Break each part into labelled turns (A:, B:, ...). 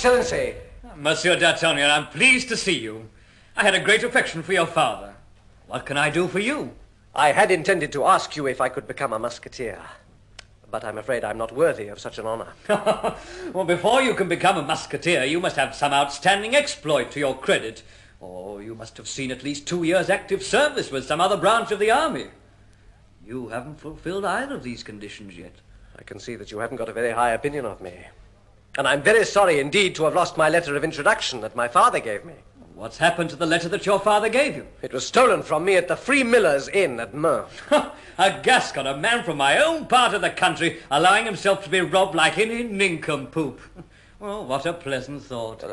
A: Excellency.
B: Monsieur d'Artagnan, I'm pleased to see you. I had a great affection for your father. What can I do for you?
A: I had intended to ask you if I could become a musketeer, but I'm afraid I'm not worthy of such an honor.
B: Well, before you can become a musketeer, you must have some outstanding exploit to your credit. Or you must have seen at least 2 years' active service with some other branch of the army. You haven't fulfilled either of these conditions yet.
A: I can see that you haven't got a very high opinion of me. And I'm very sorry indeed to have lost my letter of introduction that my father gave me.
B: What's happened to the letter that your father gave you?
A: It was stolen from me at the Free Millers Inn at Meur.
B: A Gascon, a man from my own part of the country, allowing himself to be robbed like any nincompoop. Well, what a pleasant thought.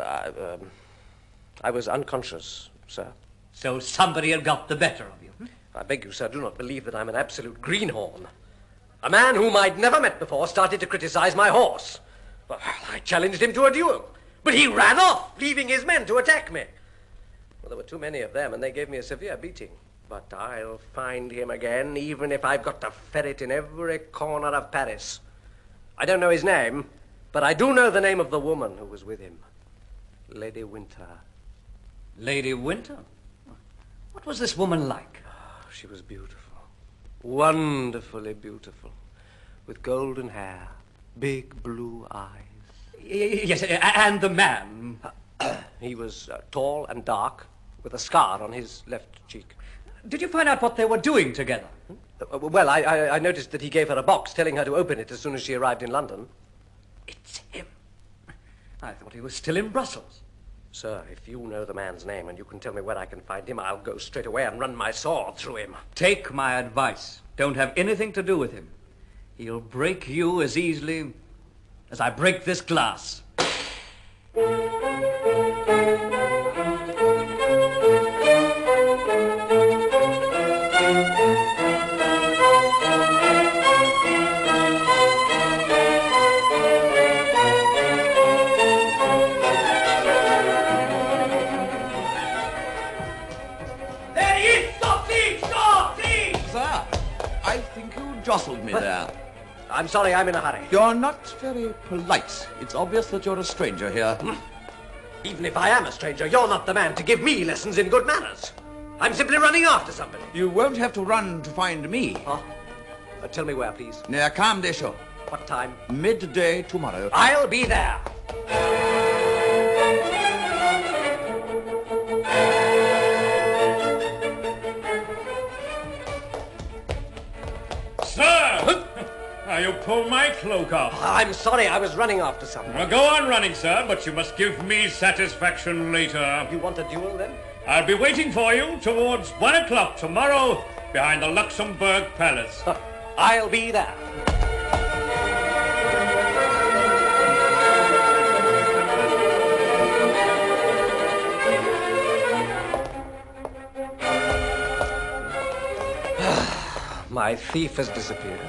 A: I was unconscious, sir.
B: So somebody had got the better of you.
A: I beg you, sir, do not believe that I'm an absolute greenhorn. A man whom I'd never met before started to criticize my horse. Well, I challenged him to a duel, but he ran off, leaving his men to attack me. Well, there were too many of them, and they gave me a severe beating. But I'll find him again, even if I've got to ferret in every corner of Paris. I don't know his name, but I do know the name of the woman who was with him. Lady Winter.
B: Lady Winter? What was this woman like?
A: Oh, she was beautiful. Wonderfully beautiful. With golden hair, big blue eyes.
B: Yes, and the man?
A: He was tall and dark, with a scar on his left cheek.
B: Did you find out what they were doing together?
A: Well, I noticed that he gave her a box, telling her to open it as soon as she arrived in London.
B: It's him. I thought he was still in Brussels.
A: Sir, if you know the man's name and you can tell me where I can find him, I'll go straight away and run my sword through him.
B: Take my advice. Don't have anything to do with him. He'll break you as easily as I break this glass.
C: Jostled me there.
A: I'm sorry, I'm in a hurry.
C: You're not very polite. It's obvious that you're a stranger here.
A: Even if I am a stranger, you're not the man to give me lessons in good manners. I'm simply running after somebody.
C: You won't have to run to find me.
A: Huh? Tell me where, please.
C: Near Calm des Champs.
A: What time?
C: Midday tomorrow.
A: I'll be there.
B: Sir! Now you pull my cloak off.
A: I'm sorry, I was running after someone.
B: Well, go on running, sir, but you must give me satisfaction later.
A: You want a duel, then?
B: I'll be waiting for you towards 1 o'clock tomorrow behind the Luxembourg Palace.
A: I'll be there. My thief has disappeared.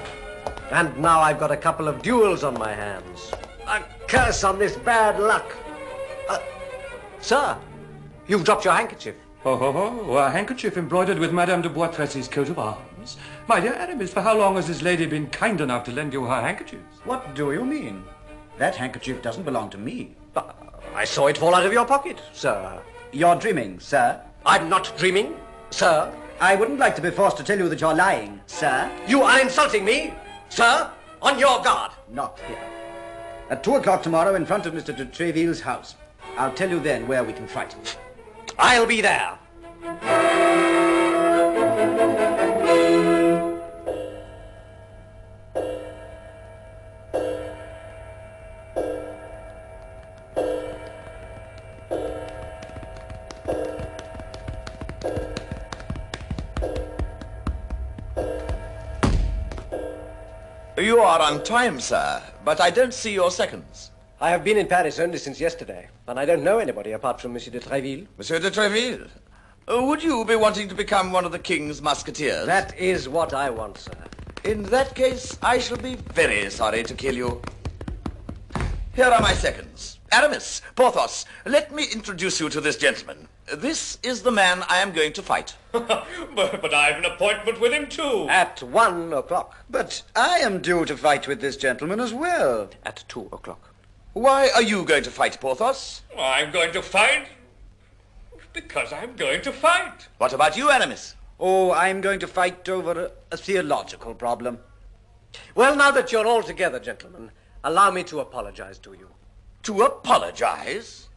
A: And now I've got a couple of duels on my hands. A curse on this bad luck. Sir, you've dropped your handkerchief.
D: Oh, a handkerchief embroidered with Madame de Bois Tracy's coat of arms. My dear Aramis, for how long has this lady been kind enough to lend you her handkerchiefs?
E: What do you mean? That handkerchief doesn't belong to me.
A: I saw it fall out of your pocket, sir.
E: You're dreaming, sir.
A: I'm not dreaming, sir.
E: I wouldn't like to be forced to tell you that you're lying, sir.
A: You are insulting me, sir. On your guard.
E: Not here. At 2 o'clock tomorrow in front of Mr. de Treville's house. I'll tell you then where we can fight.
A: I'll be there.
F: You are on time, sir, but I don't see your seconds.
A: I have been in Paris only since yesterday, and I don't know anybody apart from Monsieur de Treville.
F: Monsieur de Treville, would you be wanting to become one of the King's Musketeers?
A: That is what I want, sir.
F: In that case, I shall be very sorry to kill you. Here are my seconds. Aramis, Porthos, let me introduce you to this gentleman. This is the man I am going to fight.
B: but I've an appointment with him, too.
A: At 1 o'clock.
E: But I am due to fight with this gentleman as well.
A: At 2 o'clock.
F: Why are you going to fight, Porthos?
D: I'm going to fight because I'm going to fight.
F: What about you, Aramis?
E: Oh, I'm going to fight over a theological problem.
A: Well, now that you're all together, gentlemen, allow me to apologize to you.
F: To apologize?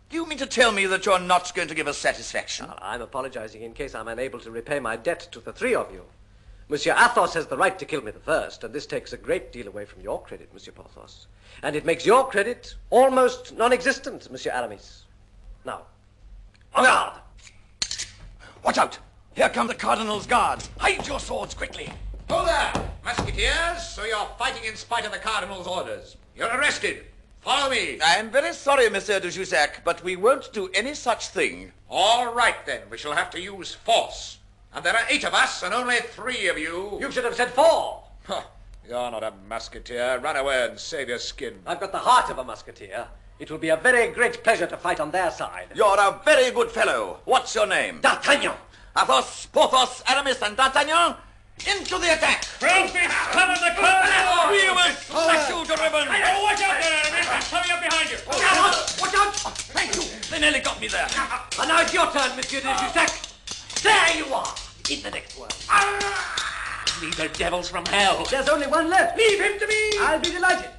F: Do you mean to tell me that you're not going to give us satisfaction?
A: I'm apologizing in case I'm unable to repay my debt to the three of you. Monsieur Athos has the right to kill me the first, and this takes a great deal away from your credit, Monsieur Porthos. And it makes your credit almost non-existent, Monsieur Aramis. Now, en garde!
F: Watch out! Here come the Cardinal's guards. Hide your swords quickly.
G: Hold there, Musketeers, so you're fighting in spite of the Cardinal's orders. You're arrested. Follow me.
F: I am very sorry, Monsieur de Jussac, but we won't do any such thing.
G: All right, then. We shall have to use force. And there are 8 of us and only 3 of you.
A: You should have said 4.
G: Huh. You're not a musketeer. Run away and save your skin.
A: I've got the heart of a musketeer. It will be a very great pleasure to fight on their side.
F: You're a very good fellow. What's your name?
A: D'Artagnan!
F: Athos, Porthos, Aramis, and D'Artagnan, into the attack!
B: Cover the Cardinal!
F: We will slash you to ribbons!
B: Oh, watch out there, Aramis! I'm coming up behind you!
A: Watch out!
F: Thank you! They nearly got me there.
A: And now it's your turn, Monsieur de Jussac. There you are, in the next world.
B: These are devils from hell.
A: There's only one left.
B: Leave him to me!
A: I'll be delighted.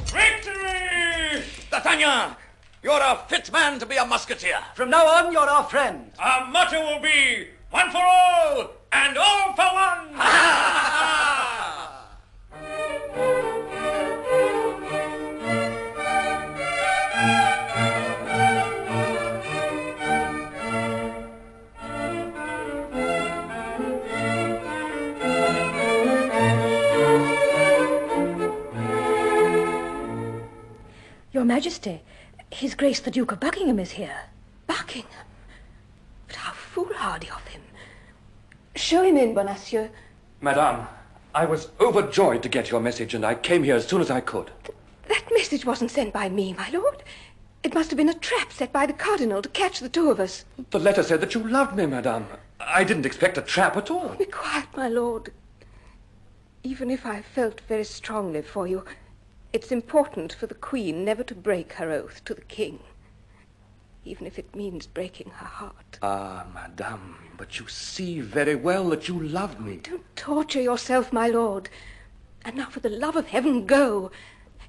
B: Victory!
F: D'Artagnan, you're a fit man to be a musketeer.
A: From now on, you're our friend.
B: Our motto will be, one for all, and all for one!
H: Your Majesty, His Grace the Duke of Buckingham is here. Buckingham? But how foolhardy of him. Show him in, Bonacieux.
D: Madame, I was overjoyed to get your message, and I came here as soon as I could.
H: That message wasn't sent by me, my lord. It must have been a trap set by the Cardinal to catch the 2 of us.
D: The letter said that you loved me, Madame. I didn't expect a trap at all.
H: Be quiet, my lord. Even if I felt very strongly for you, it's important for the Queen never to break her oath to the King, even if it means breaking her heart.
D: Ah, Madame, but you see very well that you love me.
H: Don't torture yourself, my lord. And now, for the love of heaven, go.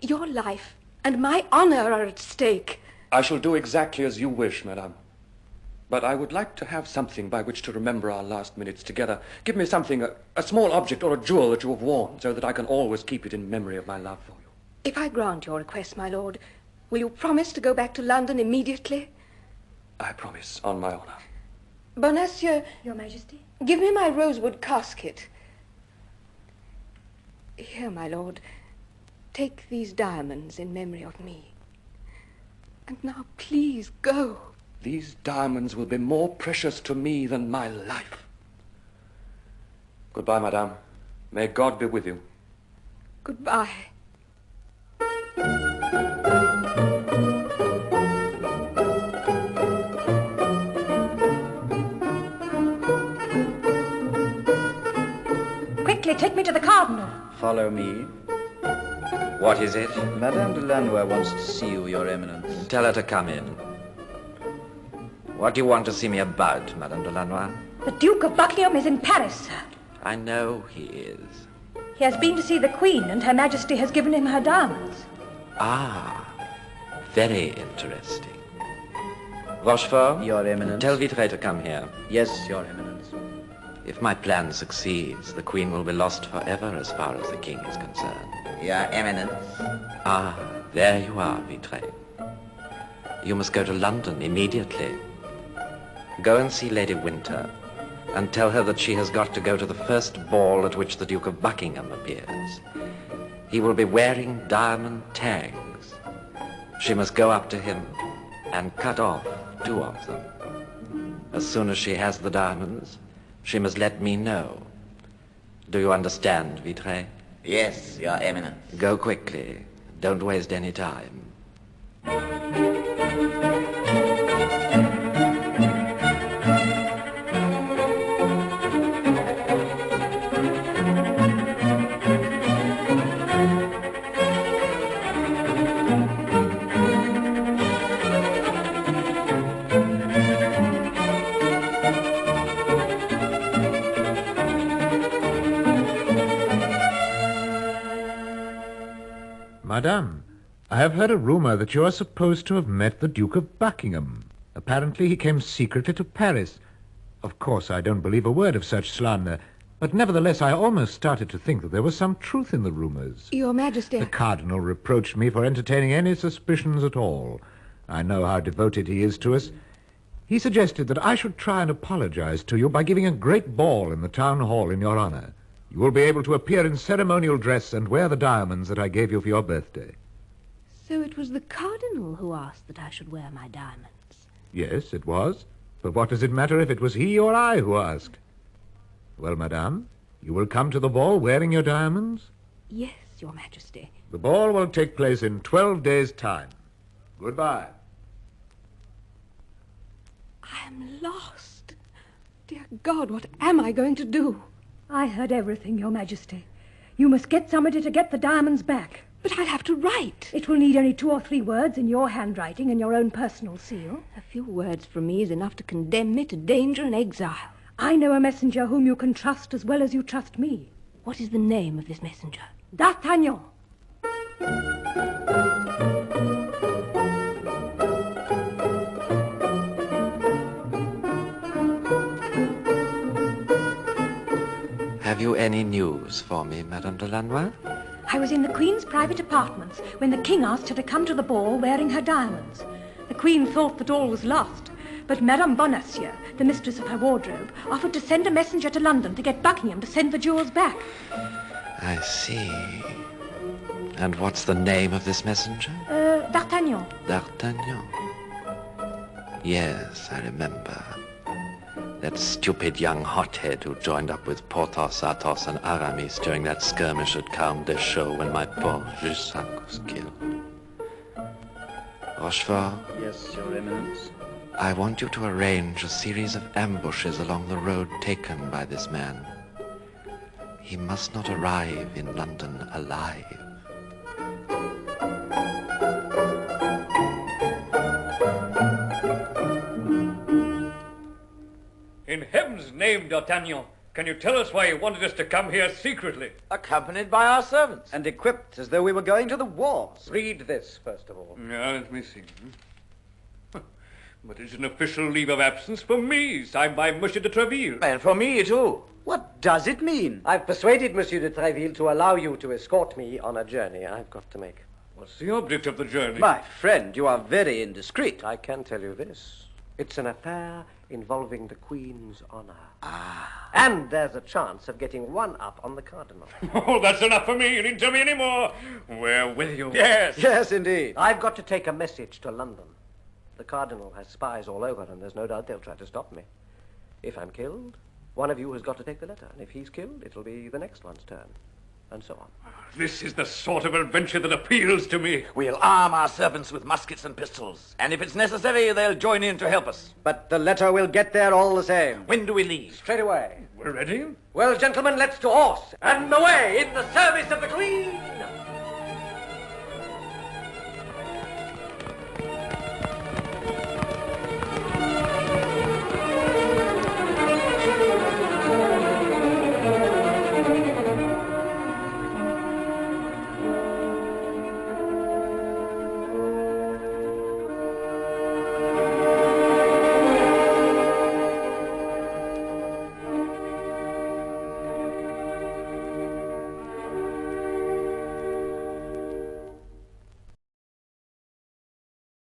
H: Your life and my honor are at stake.
D: I shall do exactly as you wish, Madame. But I would like to have something by which to remember our last minutes together. Give me something, a small object or a jewel that you have worn, so that I can always keep it in memory of my love for you.
H: If I grant your request, my lord, will you promise to go back to London immediately?
D: I promise, on my honor.
H: Bonacieux,
I: Your Majesty?
H: give me my rosewood casket. Here, my lord, take these diamonds in memory of me. And now, please, go.
D: These diamonds will be more precious to me than my life. Goodbye, Madame. May God be with you.
H: Goodbye.
I: Quickly, take me to the Cardinal.
E: Follow me.
J: What is it?
E: Madame de Lannoy wants to see you, Your Eminence.
J: Tell her to come in. What do you want to see me about, Madame de Lannoy?
I: The Duke of Buckingham is in Paris, sir.
J: I know he is.
I: He has been to see the Queen, and Her Majesty has given him her diamonds.
J: Ah, very interesting. Rochefort?
E: Your Eminence.
J: Tell Vitré to come here.
E: Yes, Your Eminence.
J: If my plan succeeds, the Queen will be lost forever as far as the King is concerned.
E: Your Eminence.
J: Ah, there you are, Vitré. You must go to London immediately. Go and see Lady Winter, and tell her that she has got to go to the first ball at which the Duke of Buckingham appears. He will be wearing diamond tags. She must go up to him and cut off 2 of them. As soon as she has the diamonds, she must let me know. Do you understand, Vitré?
E: Yes, Your Eminence.
J: Go quickly. Don't waste any time.
K: Madame, I have heard a rumor that you are supposed to have met the Duke of Buckingham. Apparently he came secretly to Paris. Of course, I don't believe a word of such slander, but nevertheless I almost started to think that there was some truth in the rumors.
H: Your Majesty...
K: The Cardinal reproached me for entertaining any suspicions at all. I know how devoted he is to us. He suggested that I should try and apologize to you by giving a great ball in the town hall in your honor. You will be able to appear in ceremonial dress and wear the diamonds that I gave you for your birthday.
I: So it was the Cardinal who asked that I should wear my diamonds?
K: Yes, it was. But what does it matter if it was he or I who asked? Well, Madame, you will come to the ball wearing your diamonds?
I: Yes, Your Majesty.
K: The ball will take place in 12 days' time. Goodbye.
H: I am lost. Dear God, what am I going to do?
I: I heard everything, Your Majesty. You must get somebody to get the diamonds back.
H: But I'll have to write.
I: It will need only 2 or 3 words in your handwriting and your own personal seal.
H: A few words from me is enough to condemn me to danger and exile.
I: I know a messenger whom you can trust as well as you trust me.
H: What is the name of this messenger?
I: D'Artagnan.
J: Have you any news for me, Madame de Lannoy?
I: I was in the Queen's private apartments when the King asked her to come to the ball wearing her diamonds. The Queen thought that all was lost, but Madame Bonacieux, the mistress of her wardrobe, offered to send a messenger to London to get Buckingham to send the jewels back.
J: I see. And what's the name of this messenger?
I: D'Artagnan.
J: D'Artagnan. Yes, I remember. That stupid young hothead who joined up with Porthos, Athos, and Aramis during that skirmish at Count Deschaux when my poor Jussac was killed. Rochefort?
E: Yes, Your Eminence.
J: I want you to arrange a series of ambushes along the road taken by this man. He must not arrive in London alive.
B: In heaven's name, D'Artagnan, can you tell us why you wanted us to come here secretly?
F: Accompanied by our servants.
E: And equipped as though we were going to the wars.
A: Read this, first of all.
B: Now, let me see. But it's an official leave of absence for me, signed by Monsieur de Treville.
F: And for me, too.
E: What does it mean?
A: I've persuaded Monsieur de Treville to allow you to escort me on a journey I've got to make.
B: What's the object of the journey?
E: My friend, you are very indiscreet.
A: I can tell you this. It's an affair involving the Queen's honor. And there's a chance of getting one up on the Cardinal.
B: Oh, that's enough for me. You needn't tell me any more. Where will you?
E: Yes. Yes, indeed.
A: I've got to take a message to London. The Cardinal has spies all over, and there's no doubt they'll try to stop me. If I'm killed, one of you has got to take the letter. And if he's killed, it'll be the next one's turn. And so on.
B: This is the sort of adventure that appeals to me.
F: We'll arm our servants with muskets and pistols. And if it's necessary, they'll join in to help us.
E: But the letter will get there all the same.
F: When do we leave?
A: Straight away.
B: We're ready?
A: Well, gentlemen, let's to horse. And away in the service of the Queen.